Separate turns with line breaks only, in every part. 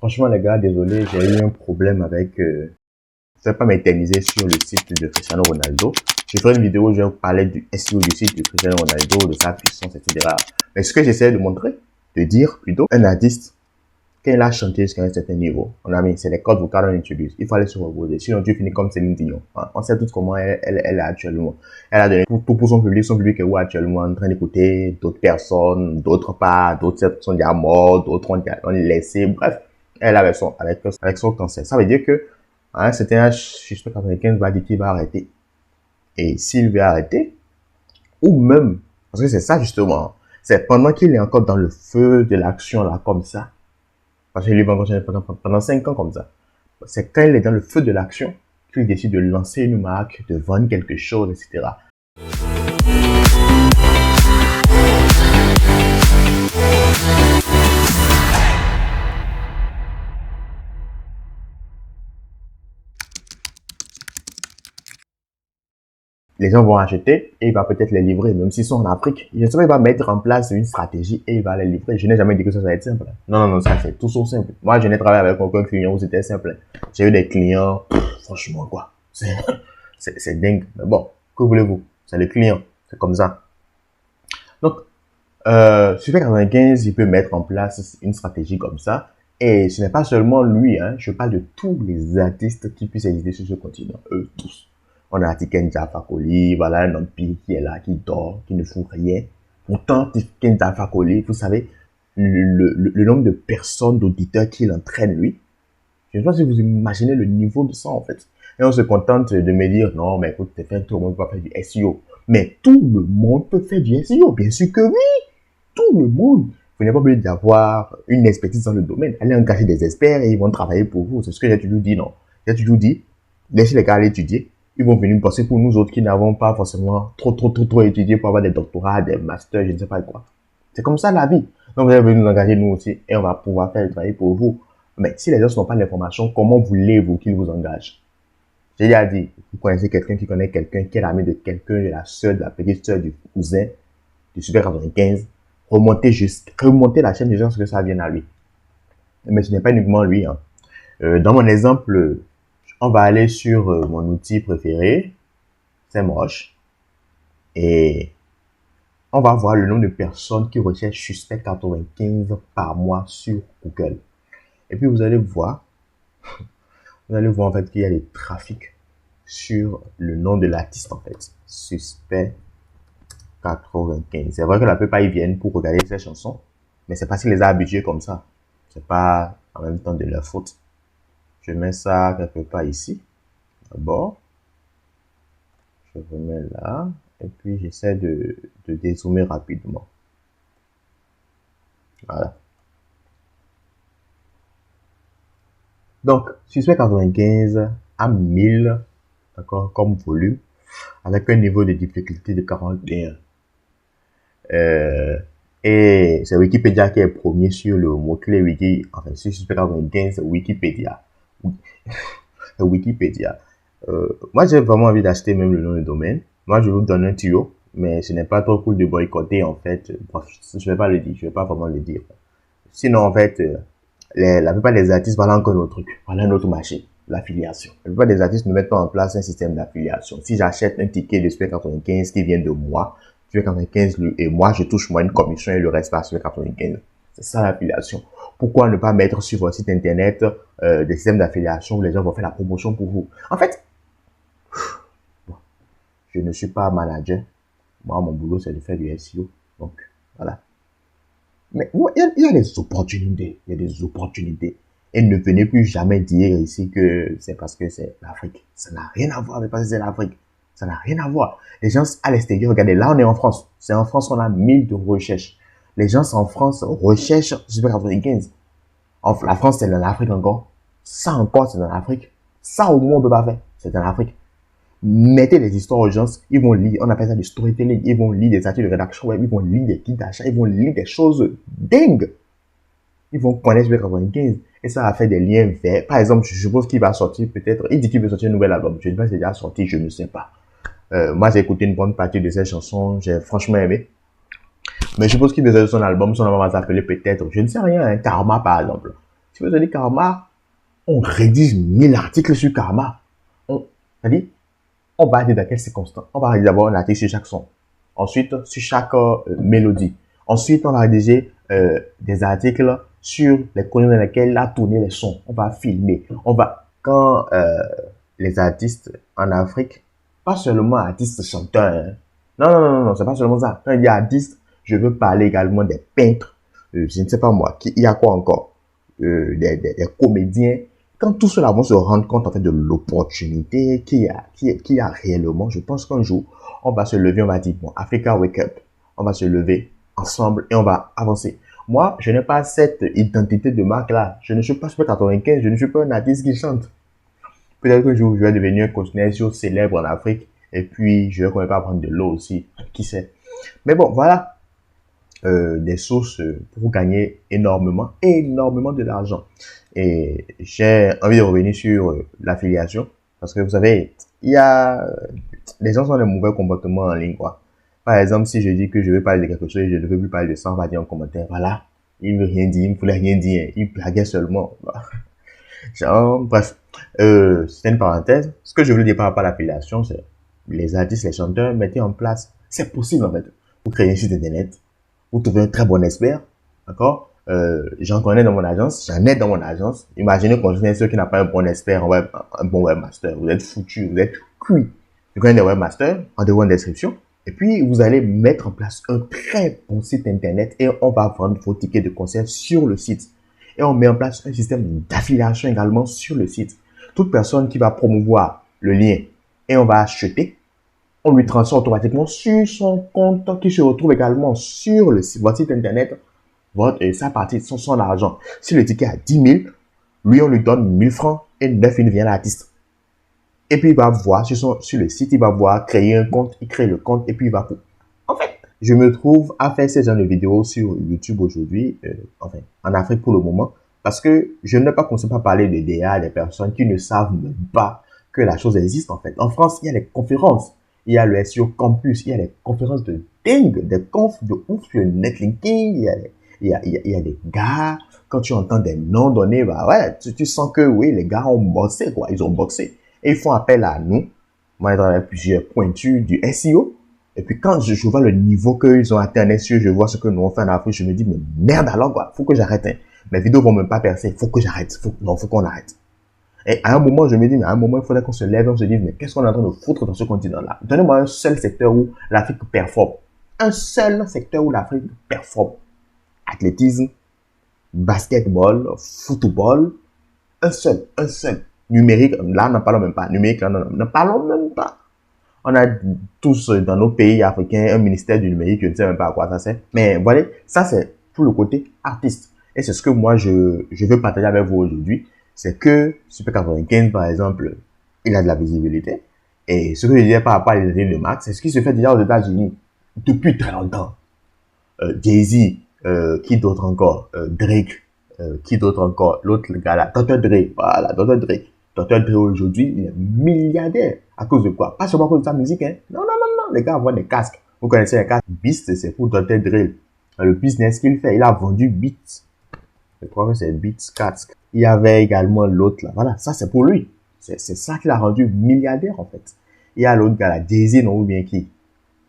Franchement, les gars, désolé, j'ai eu un problème avec... je vais pas m'éterniser sur le site de Cristiano Ronaldo. J'ai fait une vidéo où je parlais du SEO du site de Cristiano Ronaldo, de sa puissance, etc. Mais ce que j'essaie de montrer, de dire plutôt, un artiste, quand il a chanté jusqu'à un certain niveau, on a mis, c'est les codes vocales qu'on utilise. Il faut aller se reposer. Sinon, tu finis comme Céline Dion. On sait tous comment elle est actuellement. Elle a donné tout pour son public. Son public est où actuellement? En train d'écouter d'autres personnes, d'autres pas, d'autres sont déjà morts, d'autres ont laissé. Bref, elle avec son cancer. Ça veut dire que, à un certain âge, je 95 va dire qu'il va arrêter. Et s'il veut arrêter, ou même, parce que c'est ça justement, c'est pendant qu'il est encore dans le feu de l'action là, comme ça, parce qu'il va continuer pendant 5 ans comme ça. C'est quand il est dans le feu de l'action qu'il décide de lancer une marque, de vendre quelque chose, etc. Les gens vont acheter et il va peut-être les livrer, même s'ils sont en Afrique. Je sais pas, il va mettre en place une stratégie et il va les livrer. Je n'ai jamais dit que ça va être simple. Non, ça c'est tout sauf simple. Moi, je n'ai travaillé avec aucun client où c'était simple. J'ai eu des clients, franchement quoi, c'est dingue. Mais bon, que voulez-vous? C'est le client, c'est comme ça. Donc, Super 95, il peut mettre en place une stratégie comme ça. Et ce n'est pas seulement lui, hein. Je parle de tous les artistes qui puissent exister sur ce continent. Eux tous. On a Tiken Jah Fakoly, voilà un empire qui est là, qui dort, qui ne fout rien. Pourtant, Tiken Jah Fakoly, vous savez, le nombre de personnes, d'auditeurs qu'il entraîne, lui. Je ne sais pas si vous imaginez le niveau de ça, en fait. Et on se contente de me dire, non, mais écoute, tout le monde peut faire du SEO. Mais tout le monde peut faire du SEO, bien sûr que oui. Tout le monde. Vous n'avez pas besoin d'avoir une expertise dans le domaine. Allez engager des experts et ils vont travailler pour vous. C'est ce que j'ai toujours dit, non? J'ai toujours dit, laissez les gars aller étudier. Ils vont venir passer pour nous autres qui n'avons pas forcément trop étudié pour avoir des doctorats, des masters, je ne sais pas quoi. C'est comme ça la vie. Donc vous allez venir nous engager nous aussi et on va pouvoir faire le travail pour vous. Mais si les gens n'ont pas d'informations, comment voulez-vous qu'ils vous engagent? J'ai déjà dit, vous connaissez quelqu'un qui connaît quelqu'un, qui est l'ami de quelqu'un, de la sœur, de la petite sœur, du cousin, du Super 95. Remonter la chaîne des gens, parce que ça vient à lui. Mais ce n'est pas uniquement lui, hein. Dans mon exemple, on va aller sur mon outil préféré, SEMrush, et on va voir le nombre de personnes qui recherchent Suspect 95 par mois sur Google. Et puis vous allez voir en fait qu'il y a des trafics sur le nom de l'artiste en fait, Suspect 95. C'est vrai que la plupart ils viennent pour regarder ces chansons, mais c'est parce qu'ils les a habitués comme ça. C'est pas en même temps de leur faute. Je mets ça quelque part ici. D'abord, je remets là, et puis j'essaie de dézoomer rapidement. Voilà. Donc, Suspect 95 à 1000, d'accord, comme volume, avec un niveau de difficulté de 41. Et c'est Wikipédia qui est premier sur le mot-clé Wiki, enfin, sur Suspect 95, Wikipédia. Wikipédia. Moi, j'ai vraiment envie d'acheter même le nom de domaine. Moi, je vous donne un tuyau, mais ce n'est pas trop cool de boycotter, en fait. Bref, je vais pas le dire, je vais pas vraiment le dire. Sinon, en fait, la plupart des artistes, voilà encore un autre truc, voilà un autre marché, l'affiliation. La plupart des artistes ne mettent pas en place un système d'affiliation. Si j'achète un ticket de Super 95 qui vient de moi, Super 95, et moi, je touche moi une commission et le reste par Super 95. C'est ça l'affiliation. Pourquoi ne pas mettre sur votre site internet des systèmes d'affiliation où les gens vont faire la promotion pour vous? En fait, bon, je ne suis pas manager. Moi, mon boulot, c'est de faire du SEO. Donc, voilà. Mais il y a des opportunités. Il y a des opportunités. Et ne venez plus jamais dire ici que c'est parce que c'est l'Afrique. Ça n'a rien à voir avec parce que c'est l'Afrique. Ça n'a rien à voir. Les gens à l'extérieur, regardez, là on est en France. C'est en France qu'on a 1000 de recherches. Les gens en France recherchent Super 95. La France, c'est dans l'Afrique encore. Ça encore, c'est dans l'Afrique. Ça au moins on peut pas faire. C'est dans l'Afrique. Mettez les histoires aux gens, ils vont lire, on appelle ça du storytelling, ils vont lire des articles de rédaction web, ils vont lire des guides d'achat, ils vont lire des choses dingues. Ils vont connaître Super 95 et ça va faire des liens vers, par exemple, je suppose qu'il va sortir peut-être, il dit qu'il veut sortir un nouvel album, je ne sais pas si c'est déjà sorti, je ne sais pas. Moi j'ai écouté une bonne partie de ses chansons, j'ai franchement aimé. Mais je suppose qu'il veut sortir son album va s'appeler peut-être, je ne sais rien, un Karma par exemple. Si vous avez Karma, on rédige 1000 articles sur Karma. C'est-à-dire, on va dire dans quelles circonstances. On va rédiger d'abord un article sur chaque son. Ensuite, sur chaque mélodie. Ensuite, on va rédiger des articles sur les conditions dans lesquelles a tourné les sons. On va filmer. Quand les artistes en Afrique, pas seulement artistes chanteurs, hein. Non, c'est pas seulement ça. Quand il y a artistes, je veux parler également des peintres, je ne sais pas moi, il y a quoi encore, des comédiens. Quand tout cela vont se rendre compte en fait de l'opportunité qu'il y a réellement, je pense qu'un jour, on va se lever, on va dire, bon, Africa Wake Up, on va se lever ensemble et on va avancer. Moi, je n'ai pas cette identité de marque-là. Je ne suis pas Super 95, je ne suis pas un artiste qui chante. Peut-être qu'un jour, je vais devenir un conteneur célèbre en Afrique et puis je vais quand même pas prendre de l'eau aussi, qui sait. Mais bon, voilà des sources pour gagner énormément de l'argent. Et j'ai envie de revenir sur l'affiliation parce que vous savez, les gens ont des mauvais comportements en ligne, quoi. Par exemple, si je dis que je veux parler de quelque chose et je ne veux plus parler de ça, on va dire en commentaire, voilà, il ne veut rien dire, il ne voulait rien dire, il blaguait seulement. Genre, bref, c'est une parenthèse. Ce que je veux dire par rapport à l'affiliation, c'est les artistes, les chanteurs, mettez en place, c'est possible en fait. Vous créez un site internet, vous trouvez un très bon expert, d'accord? J'en ai dans mon agence. Imaginez qu'on est ceux qui n'a pas un bon expert, un bon webmaster. Vous êtes foutu, vous êtes cuit. Vous connaissez des webmasters, rendez-vous en description. Et puis, vous allez mettre en place un très bon site internet et on va vendre vos tickets de concert sur le site. Et on met en place un système d'affiliation également sur le site. Toute personne qui va promouvoir le lien et on va acheter, on lui transfère automatiquement sur son compte qui se retrouve également sur votre site internet, sa partie, son argent. Si le ticket a 10 000, lui on lui donne 1000 francs et 9 000 vient à l'artiste. Et puis il va voir sur le site, il va voir créer un compte, il crée le compte et puis il va... En fait, je me trouve à faire ce genre de vidéos sur YouTube aujourd'hui, en Afrique pour le moment, parce que je n'ai pas commencé à parler de DA, des personnes qui ne savent même pas que la chose existe en fait. En France, il y a des conférences, il y a le SEO Campus, il y a des conférences de dingue, des confs de ouf, le netlinking, il y a des gars, quand tu entends des noms donnés, bah ouais, tu sens que oui, les gars ont bossé quoi, ils ont boxé. Et ils font appel à nous. Moi, je travaille avec plusieurs pointus du SEO. Et puis, quand je vois le niveau qu'ils ont atteint en SEO, je vois ce que nous on fait en Afrique, je me dis, mais merde alors, quoi. Faut que j'arrête, hein. Mes vidéos vont même pas percer. Faut que j'arrête. Faut qu'on arrête. Et à un moment, je me dis, mais à un moment, il faudrait qu'on se lève et on se dise, mais qu'est-ce qu'on est en train de foutre dans ce continent-là? Donnez-moi un seul secteur où l'Afrique performe. Un seul secteur où l'Afrique performe. Athlétisme, basketball, football. Un seul. Numérique, là, n'en parlons même pas. Numérique, là, n'en parlons même pas. On a tous dans nos pays africains un ministère du numérique, je ne sais même pas à quoi ça sert. Mais voilà, ça c'est pour le côté artiste. Et c'est ce que moi je veux partager avec vous aujourd'hui. C'est que Super 95, par exemple, il a de la visibilité. Et ce que je disais par rapport à l'identité de Max, c'est ce qui se fait déjà aux États-Unis depuis très longtemps. Jay-Z, qui d'autre encore? Drake, qui d'autre encore? L'autre gars là, Dr. Dre, voilà, Dr. Dre. Dr. Dre aujourd'hui, il est milliardaire. À cause de quoi? Pas seulement à cause de sa musique, hein. Non. Les gars voient des casques. Vous connaissez les casques Beats, c'est pour Dr. Dre. Le business qu'il fait, il a vendu Beats. Je crois que c'est Beats Casque. Il y avait également l'autre là. Voilà, ça c'est pour lui. C'est ça qui l'a rendu milliardaire en fait. Il y a l'autre gars là, Jay-Z, non ou bien qui?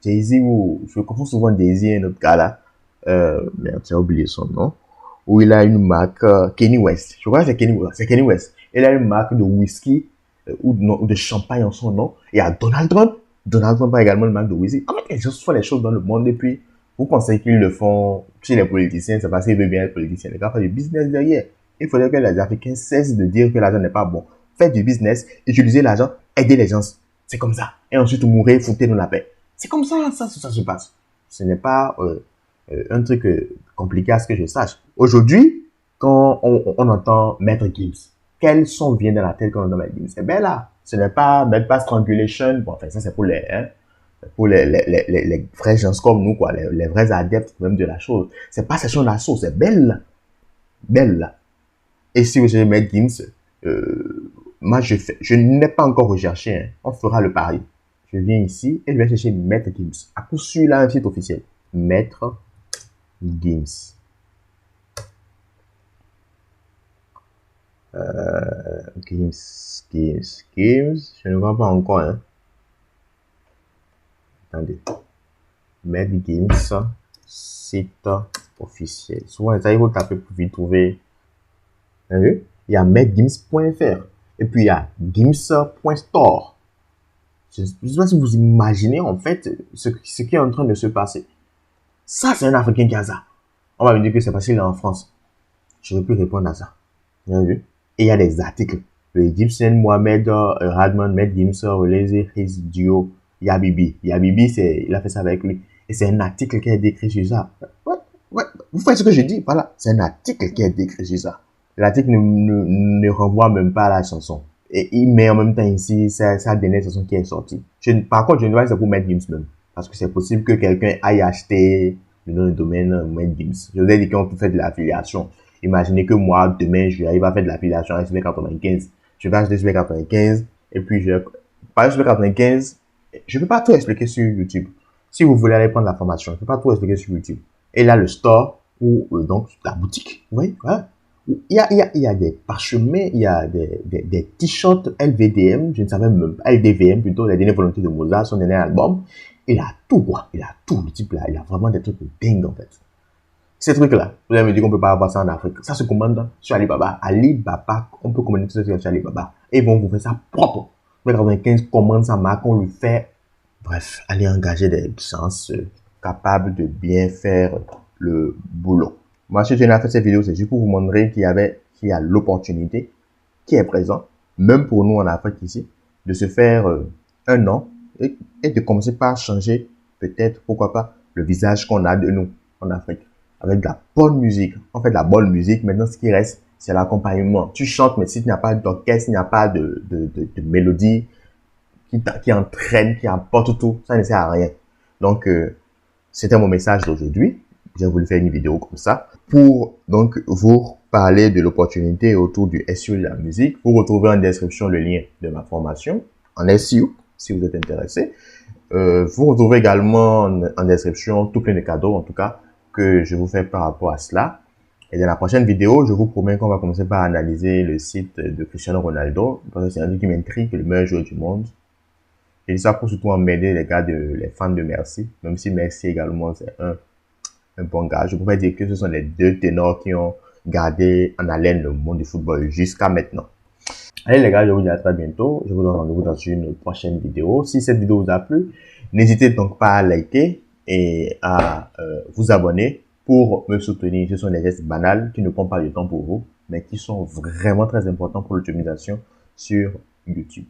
Jay-Z ou, je confonds souvent Jay-Z et un autre gars là. Merde, j'ai oublié son nom. Où il a une marque, Kanye West. Je crois que c'est Kanye West. Il a une marque de whisky ou de champagne en son nom. Il y a Donald Trump. Donald Trump a également une marque de whisky. En fait, les gens font les choses dans le monde et puis vous pensez qu'ils le font chez les politiciens, c'est parce qu'ils veulent bien être politiciens. Les gars font du business derrière. Il faudrait que les Africains cessent de dire que l'argent n'est pas bon. Faites du business, utilisez l'argent, aidez les gens. C'est comme ça. Et ensuite, vous mourrez, foutez-nous la paix. C'est comme ça, ça se passe. Ce n'est pas un truc compliqué à ce que je sache. Aujourd'hui, quand on entend Maître Gims, quel son vient dans la tête quand on entend Maître Gims? Eh bien là, ce n'est pas Strangulation. Bon, enfin, ça c'est pour les vrais gens comme nous, quoi, les vrais adeptes même de la chose. C'est pas Session d'Assaut, c'est Belle. Et si vous cherchez Maître Gims, moi je n'ai pas encore recherché, hein. On fera le pari. Je viens ici et je vais chercher Maître Gims. À coup sûr, là, un site officiel. Maître Gims. Games. Je ne vois pas encore, hein. Attendez. Med Games, site officiel. Souvent, ça, il faut taper pour vite trouver. Vous avez vu? Il y a medgames.fr. Et puis, il y a games.store. Je ne sais pas si vous imaginez, en fait, ce qui est en train de se passer. Ça, c'est un Africain qui a ça. On va me dire que c'est parce qu'il est en France. Je ne vais plus répondre à ça. Vous avez vu? Et il y a des articles. Le Egyptian Mohamed Radman, Med Games, Lazy, His Duo, Yabibi. Yabibi, il a fait ça avec lui. Et c'est un article qui est décrit sur ça. Ouais, vous faites ce que je dis, voilà. C'est un article qui est décrit sur ça. L'article ne renvoie même pas à la chanson. Et il met en même temps ici sa dernière chanson qui est sortie. Par contre, je ne sais pas si c'est pour Med Games même. Parce que c'est possible que quelqu'un aille acheter le nom de domaine Med Games. Je vous ai dit qu'on peut faire de l'affiliation. Imaginez que moi, demain, je vais faire de l'affiliation à SV95. Je vais acheter SV95 et puis par SV95, je ne peux pas tout expliquer sur YouTube. Si vous voulez aller prendre la formation, je ne peux pas tout expliquer sur YouTube. Et là, le store ou donc la boutique, vous voyez, voilà. Il y a des parchemins, il y a des t-shirts LVDM, je ne savais même pas, LDVM plutôt, les dernières volontés de Mozart, son dernier album. Il a tout, quoi. Il a tout, le type là. Il a vraiment des trucs de dingue, en fait. Ces trucs-là, vous allez me dire qu'on peut pas avoir ça en Afrique. Ça se commande sur Alibaba. Alibaba, on peut commander tout ça sur Alibaba. Et ils vont vous faire ça propre. Le 95 commande sa marque, on lui fait. Bref, allez engager des gens capables de bien faire le boulot. Moi, si je n'ai fait cette vidéo, c'est juste pour vous montrer qu'il y a l'opportunité qui est présente, même pour nous en Afrique ici, de se faire un nom et de commencer par changer, peut-être, pourquoi pas, le visage qu'on a de nous en Afrique. Avec de la bonne musique. On fait de la bonne musique. Maintenant, ce qui reste, c'est l'accompagnement. Tu chantes, mais s'il n'y a pas d'orchestre, il n'y a pas de mélodie qui entraîne, qui apporte tout, ça ne sert à rien. Donc, c'était mon message d'aujourd'hui. J'ai voulu faire une vidéo comme ça pour donc vous parler de l'opportunité autour du SEO de la musique. Vous retrouvez en description le lien de ma formation en SEO si vous êtes intéressé. Vous retrouvez également en description tout plein de cadeaux, en tout cas, que je vous fais par rapport à cela. Et dans la prochaine vidéo, je vous promets qu'on va commencer par analyser le site de Cristiano Ronaldo, parce que c'est un truc qui m'intrigue, le meilleur joueur du monde. Et ça pour surtout m'aider les gars, les fans de Merci, même si Merci également c'est un bon gars. Je pourrais dire que ce sont les deux ténors qui ont gardé en haleine le monde du football jusqu'à maintenant. Allez les gars, je vous dis à très bientôt. Je vous donne rendez-vous dans une prochaine vidéo. Si cette vidéo vous a plu, n'hésitez donc pas à liker et à vous abonner pour me soutenir. Ce sont des gestes banals qui ne prennent pas de temps pour vous, mais qui sont vraiment très importants pour l'optimisation sur YouTube.